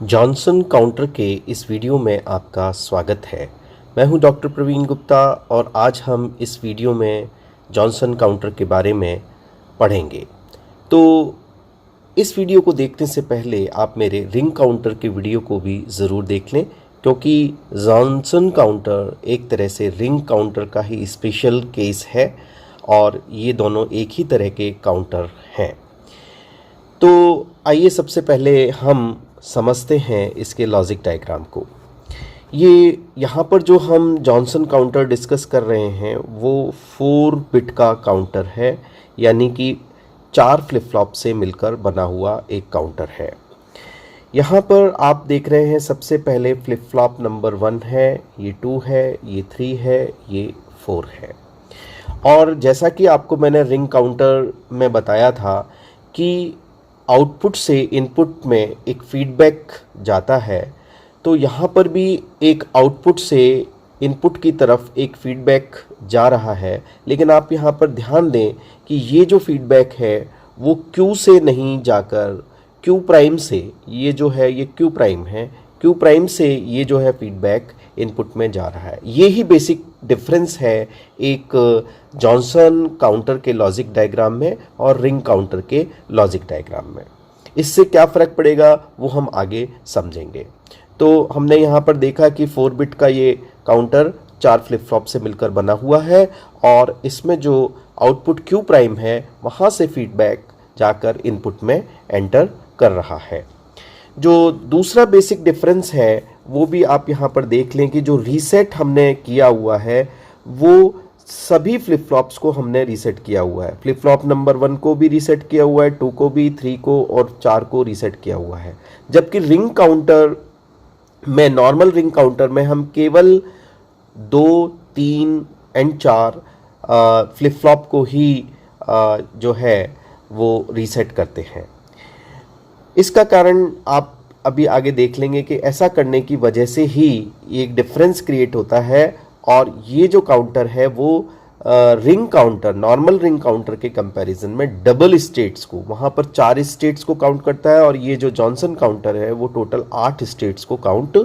Johnson counter के इस video में आपका स्वागत है। मैं हूं डॉक्टर प्रवीण गुप्ता और आज हम इस वीडियो में जॉनसन काउंटर के बारे में पढ़ेंगे। तो इस वीडियो को देखने से पहले आप मेरे रिंग काउंटर के वीडियो को भी ज़रूर देख लें, क्योंकि जॉनसन काउंटर एक तरह से रिंग काउंटर का ही स्पेशल केस है और ये दोनों एक ही तरह के काउंटर हैं। तो आइए सबसे पहले हम समझते हैं इसके लॉजिक डायग्राम को। ये यहाँ पर जो हम जॉनसन काउंटर डिस्कस कर रहे हैं वो 4 बिट का काउंटर है, यानी कि 4 फ्लिप फ्लॉप से मिलकर बना हुआ एक काउंटर है। यहाँ पर आप देख रहे हैं सबसे पहले फ्लिप फ्लॉप नंबर 1 है, ये 2 है, ये 3 है, ये 4 है। और जैसा कि आपको मैंने रिंग काउंटर में बताया था कि आउटपुट से इनपुट में एक फीडबैक जाता है, तो यहाँ पर भी एक आउटपुट से इनपुट की तरफ एक फीडबैक जा रहा है। लेकिन आप यहाँ पर ध्यान दें कि ये जो फीडबैक है वो Q से नहीं जाकर Q प्राइम से, ये जो है ये Q प्राइम है, Q प्राइम से ये जो है फीडबैक इनपुट में जा रहा है। ये ही बेसिक डिफरेंस है एक जॉनसन काउंटर के लॉजिक डायग्राम में और रिंग काउंटर के लॉजिक डायग्राम में। इससे क्या फ़र्क पड़ेगा वो हम आगे समझेंगे। तो हमने यहाँ पर देखा कि 4 बिट का ये काउंटर 4 फ्लिप फ्लॉप से मिलकर बना हुआ है और इसमें जो आउटपुट Q प्राइम है वहाँ से फीडबैक जाकर इनपुट में एंटर कर रहा है। जो दूसरा बेसिक डिफरेंस है वो भी आप यहाँ पर देख लें कि जो रीसेट हमने किया हुआ है वो सभी फ्लिप फ्लॉप्स को हमने रीसेट किया हुआ है। फ्लिप फ्लॉप नंबर 1 को भी रीसेट किया हुआ है, 2 को भी, 3 को और 4 को रीसेट किया हुआ है। जबकि रिंग काउंटर में, नॉर्मल रिंग काउंटर में हम केवल 2, 3 एंड 4 फ्लिप फ्लॉप को ही जो है वो रीसेट करते हैं। इसका कारण आप अभी आगे देख लेंगे कि ऐसा करने की वजह से ही एक डिफरेंस क्रिएट होता है और ये जो काउंटर है वो ring counter, normal ring counter के कंपैरिजन में डबल स्टेट्स को, वहाँ पर 4 स्टेट्स को काउंट करता है और ये जो जॉनसन काउंटर है वो टोटल 8 स्टेट्स को काउंट,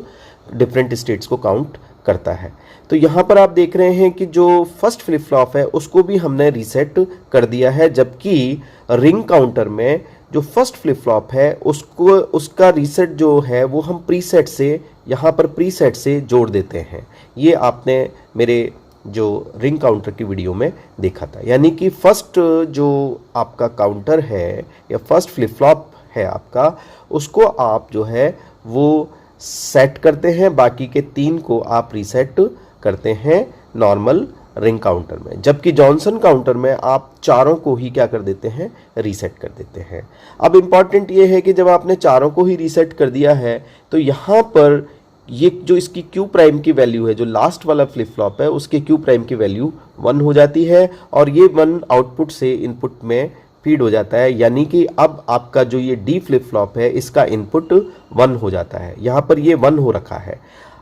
डिफरेंट स्टेट्स को काउंट करता है। तो यहाँ पर आप देख रहे हैं कि जो फर्स्ट फ्लिप फ्लॉप है उसको भी हमने रीसेट कर दिया है, जबकि रिंग काउंटर में जो फर्स्ट फ्लिप फ्लॉप है उसको, उसका रीसेट जो है वो हम प्रीसेट से, यहाँ पर प्रीसेट से जोड़ देते हैं। ये आपने मेरे जो रिंग काउंटर की वीडियो में देखा था। यानी कि फर्स्ट जो आपका काउंटर है या फर्स्ट फ्लिप फ्लॉप है आपका, उसको आप जो है वो सेट करते हैं, बाकी के 3 को आप रीसेट करते हैं नॉर्मल रिंग काउंटर में। जबकि जॉनसन काउंटर में आप चारों को ही क्या कर देते हैं, रीसेट कर देते हैं। अब इम्पॉर्टेंट ये है कि जब आपने चारों को ही रीसेट कर दिया है तो यहाँ पर ये जो इसकी Q प्राइम की वैल्यू है, जो लास्ट वाला फ्लिप फ्लॉप है उसके Q प्राइम की वैल्यू 1 हो जाती है और ये 1 आउटपुट से इनपुट में फीड हो जाता है। यानी कि अब आपका जो ये D फ्लिप फ्लॉप है इसका इनपुट 1 हो जाता है। यहाँ पर ये 1 हो रखा है।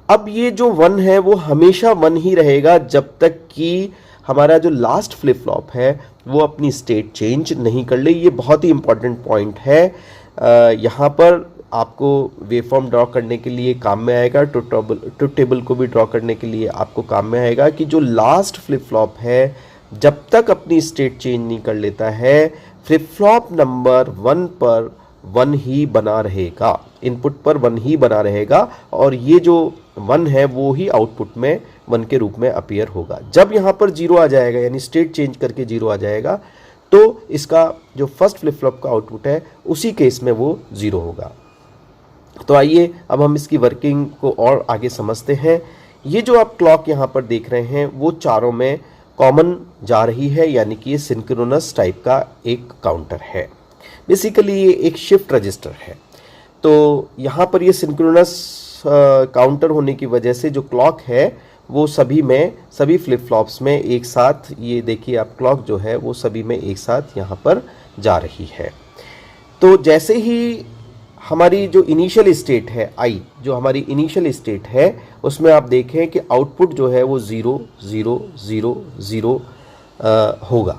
अब ये जो 1 है वो हमेशा 1 ही रहेगा जब तक कि हमारा जो लास्ट फ्लिप फ्लॉप है वो अपनी स्टेट चेंज नहीं कर ले। ये बहुत ही इंपॉर्टेंट पॉइंट है। यहाँ पर आपको वेवफॉर्म ड्रॉ करने के लिए काम में आएगा, ट्रुथ टेबल को भी ड्रॉ करने के लिए आपको काम में आएगा कि जो लास्ट फ्लिप फ्लॉप है जब तक अपनी स्टेट चेंज नहीं कर लेता है, फ्लिप फ्लॉप नंबर 1 पर 1 ही बना रहेगा, इनपुट पर 1 ही बना रहेगा और ये जो 1 है वो ही आउटपुट में 1 के रूप में अपीयर होगा। जब यहाँ पर 0 आ जाएगा, यानी स्टेट चेंज करके 0 आ जाएगा, तो इसका जो फर्स्ट फ्लिप फ्लॉप का आउटपुट है उसी केस में वो 0 होगा। तो आइए अब हम इसकी वर्किंग को और आगे समझते हैं। ये जो आप क्लॉक यहाँ पर देख रहे हैं वो चारों में कॉमन जा रही है, यानी कि ये सिंक्रोनस टाइप का एक काउंटर है। बेसिकली ये एक शिफ्ट रजिस्टर है। तो यहाँ पर ये सिंक्रोनस काउंटर होने की वजह से जो क्लॉक है वो सभी फ्लिप फ्लॉप्स में एक साथ, ये देखिए आप क्लॉक जो है वो सभी में एक साथ यहाँ पर जा रही है। तो जैसे ही हमारी जो इनिशियल स्टेट है I, जो हमारी इनिशियल स्टेट है उसमें आप देखें कि आउटपुट जो है वो 0 0 0 0 होगा।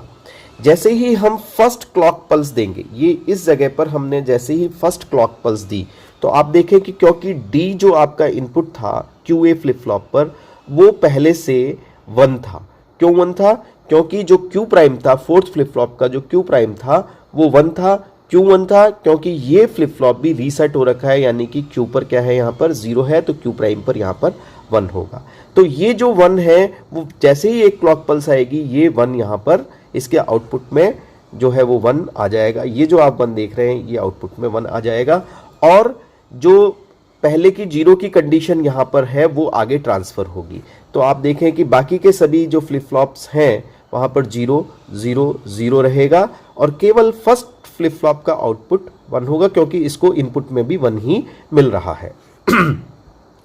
जैसे ही हम फर्स्ट क्लॉक पल्स देंगे, ये इस जगह पर हमने जैसे ही फर्स्ट क्लॉक पल्स दी, तो आप देखें कि क्योंकि डी जो आपका इनपुट था क्यू ए फ्लिप फ्लॉप पर, वो पहले से 1 था। क्यों 1 था? क्योंकि जो क्यू प्राइम था, फोर्थ फ्लिप फ्लॉप का जो क्यू प्राइम था वो 1 था। क्यू 1 था क्योंकि ये फ्लिप फ्लॉप भी रीसेट हो रखा है, यानी कि क्यू पर क्या है, यहाँ पर 0 है, तो क्यू प्राइम पर यहाँ पर 1 होगा। तो ये जो 1 है वो जैसे ही एक क्लॉक पल्स आएगी, ये 1 यहाँ पर इसके आउटपुट में जो है वो 1 आ जाएगा। ये जो आप 1 देख रहे हैं ये आउटपुट में 1 आ जाएगा, और जो पहले की 0 की कंडीशन यहाँ पर है वो आगे ट्रांसफ़र होगी। तो आप देखें कि बाकी के सभी जो फ्लिप फ्लॉप्स हैं वहाँ पर 0 0 0 रहेगा, और केवल फर्स्ट फ्लिप फ्लॉप का आउटपुट 1 होगा, क्योंकि इसको इनपुट में भी 1 ही मिल रहा है।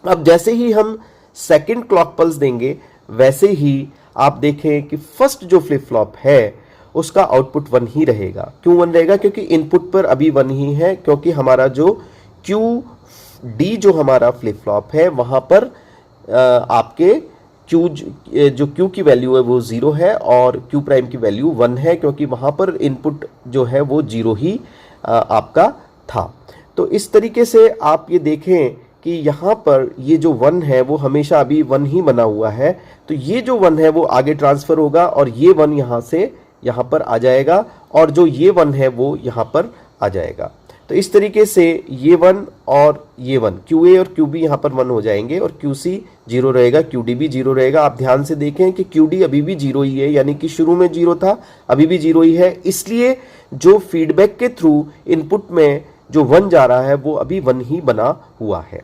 अब जैसे ही हम सेकंड क्लॉक पल्स देंगे, वैसे ही आप देखें कि फर्स्ट जो फ्लिप फ्लॉप है उसका आउटपुट 1 ही रहेगा। क्यों 1 रहेगा? क्योंकि इनपुट पर अभी 1 ही है, क्योंकि हमारा जो क्यू डी जो हमारा फ्लिप फ्लॉप है वहाँ पर आपके जो क्यू की वैल्यू है वो 0 है और क्यू प्राइम की वैल्यू 1 है, क्योंकि वहाँ पर इनपुट जो है वो 0 ही आपका था। तो इस तरीके से आप ये देखें कि यहाँ पर ये जो 1 है वो हमेशा अभी 1 ही बना हुआ है, तो ये जो 1 है वो आगे ट्रांसफ़र होगा, और ये 1 यहाँ से यहाँ पर आ जाएगा, और जो ये 1 है वो यहाँ पर आ जाएगा। तो इस तरीके से ये 1 और ये 1, क्यू ए और क्यू बी यहाँ पर 1 हो जाएंगे, और क्यू सी 0 रहेगा, क्यू डी भी 0 रहेगा। आप ध्यान से देखें कि क्यू डी अभी भी 0 ही है, यानी कि शुरू में 0 था, अभी भी 0 ही है, इसलिए जो फीडबैक के थ्रू इनपुट में जो 1 जा रहा है वो अभी 1 ही बना हुआ है।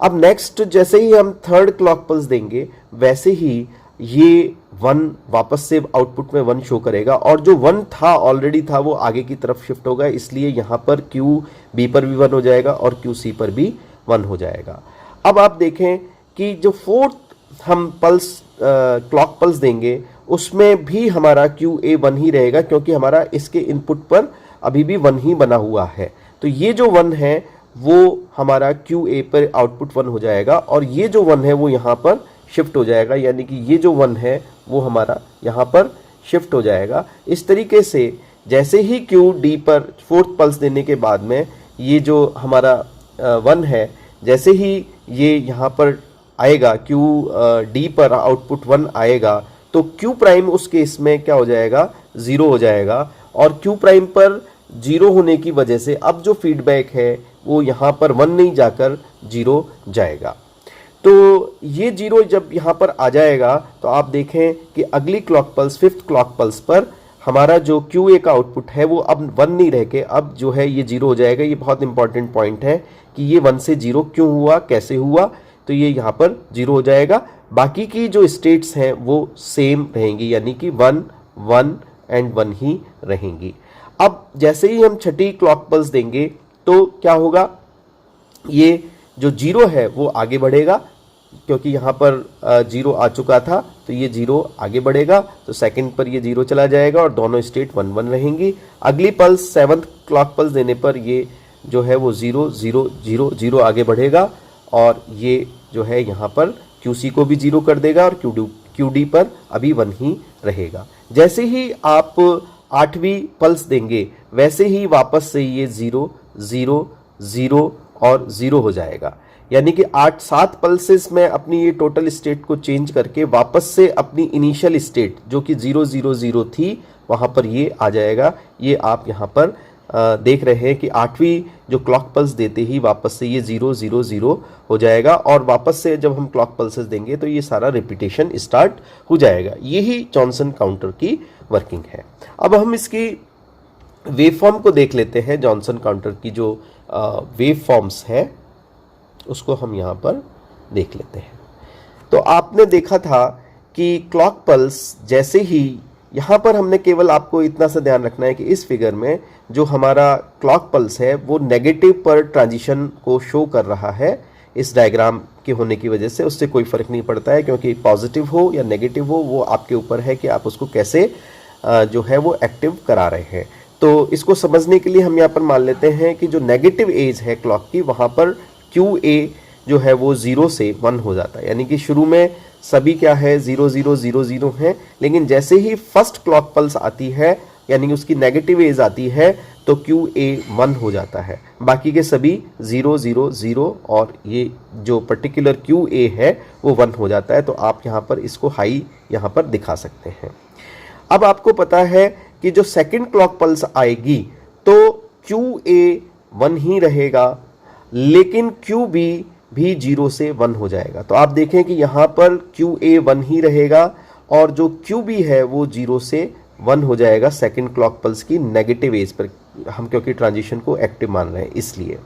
अब नेक्स्ट जैसे ही हम थर्ड क्लॉक पल्स देंगे, वैसे ही ये 1 वापस से आउटपुट में 1 शो करेगा, और जो 1 था ऑलरेडी था वो आगे की तरफ शिफ्ट होगा, इसलिए यहाँ पर क्यू बी पर भी 1 हो जाएगा और क्यू सी पर भी 1 हो जाएगा। अब आप देखें कि जो फोर्थ हम पल्स क्लॉक पल्स देंगे उसमें भी हमारा क्यू ए 1 ही रहेगा, क्योंकि हमारा इसके इनपुट पर अभी भी 1 ही बना हुआ है। तो ये जो 1 है वो हमारा क्यू ए पर आउटपुट 1 हो जाएगा, और ये जो 1 है वो यहाँ पर शिफ्ट हो जाएगा, यानी कि ये जो 1 है वो हमारा यहाँ पर शिफ्ट हो जाएगा। इस तरीके से जैसे ही क्यू डी पर फोर्थ पल्स देने के बाद में ये जो हमारा 1 है, जैसे ही ये यहाँ पर आएगा, क्यू डी पर आउटपुट 1 आएगा, तो क्यू प्राइम उस केस में क्या हो जाएगा, 0 हो जाएगा, और क्यू प्राइम पर 0 होने की वजह से अब जो फीडबैक है वो यहाँ पर 1 नहीं जाकर 0 जाएगा। तो ये 0 जब यहाँ पर आ जाएगा तो आप देखें कि अगली clock pulse, fifth clock pulse पर हमारा जो क्यू ए का आउटपुट है वो अब 1 नहीं रह के अब जो है ये 0 हो जाएगा। ये बहुत इंपॉर्टेंट पॉइंट है कि ये 1 से 0 क्यों हुआ, कैसे हुआ, तो ये यहाँ पर 0 हो जाएगा। बाकी की जो स्टेट्स हैं वो सेम रहेंगी, यानी कि 1 1 एंड 1 ही रहेंगी। अब जैसे ही हम छठी क्लॉक पल्स देंगे तो क्या होगा, ये जो 0 है वो आगे बढ़ेगा, क्योंकि यहाँ पर 0 आ चुका था तो ये 0 आगे बढ़ेगा, तो सेकंड पर ये 0 चला जाएगा और दोनों स्टेट 1 1 रहेंगी। अगली पल्स सेवंथ क्लॉक पल्स देने पर ये जो है वो 0 0 0 0 आगे बढ़ेगा, और ये जो है यहाँ पर QC को भी 0 कर देगा, और QD पर अभी 1 ही रहेगा। जैसे ही आप 8वीं पल्स देंगे वैसे ही वापस से ये 0 0 0 और 0 हो जाएगा, यानी कि 7 पल्सेस में अपनी ये टोटल स्टेट को चेंज करके वापस से अपनी इनिशियल स्टेट जो कि 0 0 0 थी वहाँ पर ये आ जाएगा। ये आप यहाँ पर देख रहे हैं कि 8वीं जो क्लॉक पल्स देते ही वापस से ये 0 0 0 हो जाएगा, और वापस से जब हम क्लॉक पल्सेस देंगे तो ये सारा रिपीटेशन स्टार्ट हो जाएगा। यही जॉनसन काउंटर की वर्किंग है। अब हम इसकी वेव फॉर्म को देख लेते हैं। जॉनसन काउंटर की जो वेव फॉर्म्स है उसको हम यहाँ पर देख लेते हैं। तो आपने देखा था कि क्लॉक पल्स जैसे ही यहाँ पर हमने केवल आपको इतना सा ध्यान रखना है कि इस फिगर में जो हमारा क्लॉक पल्स है वो नेगेटिव पर ट्रांजिशन को शो कर रहा है। इस डायग्राम के होने की वजह से उससे कोई फ़र्क नहीं पड़ता है, क्योंकि पॉजिटिव हो या नेगेटिव हो वो आपके ऊपर है कि आप उसको कैसे जो है वो एक्टिव करा रहे हैं। तो इसको समझने के लिए हम यहाँ पर मान लेते हैं कि जो नेगेटिव एज है क्लॉक की वहाँ पर क्यू ए जो है वो 0 से 1 हो जाता है, यानी कि शुरू में सभी क्या है 0 0 0 0 है, लेकिन जैसे ही फर्स्ट क्लॉक पल्स आती है यानी उसकी नेगेटिव एज आती है तो QA 1 हो जाता है, बाकी के सभी 0 0 0 और ये जो पर्टिकुलर QA है वो 1 हो जाता है। तो आप यहाँ पर इसको हाई यहाँ पर दिखा सकते हैं। अब आपको पता है कि जो सेकंड क्लॉक पल्स आएगी तो QA 1 ही रहेगा, लेकिन QB भी 0 से 1 हो जाएगा। तो आप देखें कि यहाँ पर QA 1 ही रहेगा और जो QB है वो 0 से 1 हो जाएगा सेकंड क्लॉक पल्स की नेगेटिव एज पर, हम क्योंकि ट्रांजिशन को एक्टिव मान रहे हैं इसलिए।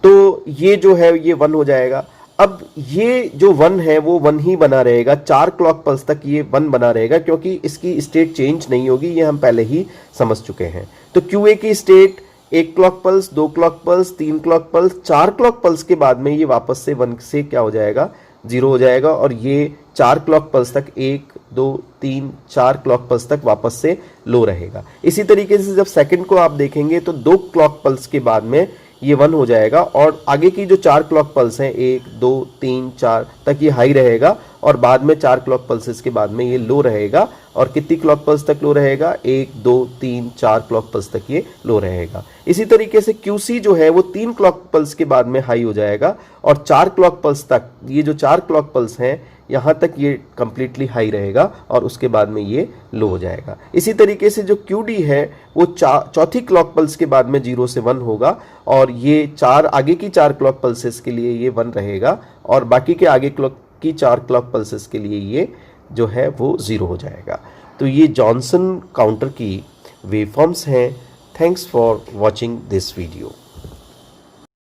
तो ये जो है ये 1 हो जाएगा। अब ये जो 1 है वो 1 ही बना रहेगा, 4 क्लॉक पल्स तक ये 1 बना रहेगा क्योंकि इसकी स्टेट चेंज नहीं होगी, ये हम पहले ही समझ चुके हैं। तो QA की state 1 clock pulse, 2 clock pulse, 3 clock pulse, 4 clock pulse के बाद में ये वापस से 1 से क्या हो जाएगा, 0 हो जाएगा और ये 4 क्लॉक पल्स तक 1 2 3 4 क्लॉक पल्स तक वापस से लो रहेगा। इसी तरीके से जब सेकंड को आप देखेंगे तो 2 क्लॉक पल्स के बाद में ये 1 हो जाएगा और आगे की जो 4 क्लॉक पल्स हैं 1 2 3 4 तक ये हाई रहेगा और बाद में 4 क्लॉक पल्सेस के बाद में ये लो रहेगा। और कितनी क्लॉक पल्स तक लो रहेगा, 1 2 3 4 क्लॉक पल्स तक ये लो रहेगा। इसी तरीके से QC जो है वो 3 क्लॉक पल्स के बाद में हाई हो जाएगा और 4 क्लॉक पल्स तक, ये जो 4 क्लॉक पल्स हैं यहाँ तक ये कंप्लीटली हाई रहेगा और उसके बाद में ये लो हो जाएगा। इसी तरीके से जो QD है वो चौथी क्लॉक पल्स के बाद में 0 से 1 होगा और ये आगे की 4 क्लॉक पल्सेस के लिए ये 1 रहेगा और बाकी के आगे की 4 क्लॉक पल्सेस के लिए ये जो है वो 0 हो जाएगा। तो ये जॉनसन काउंटर की वेवफॉर्म्स हैं। Thanks for watching this video.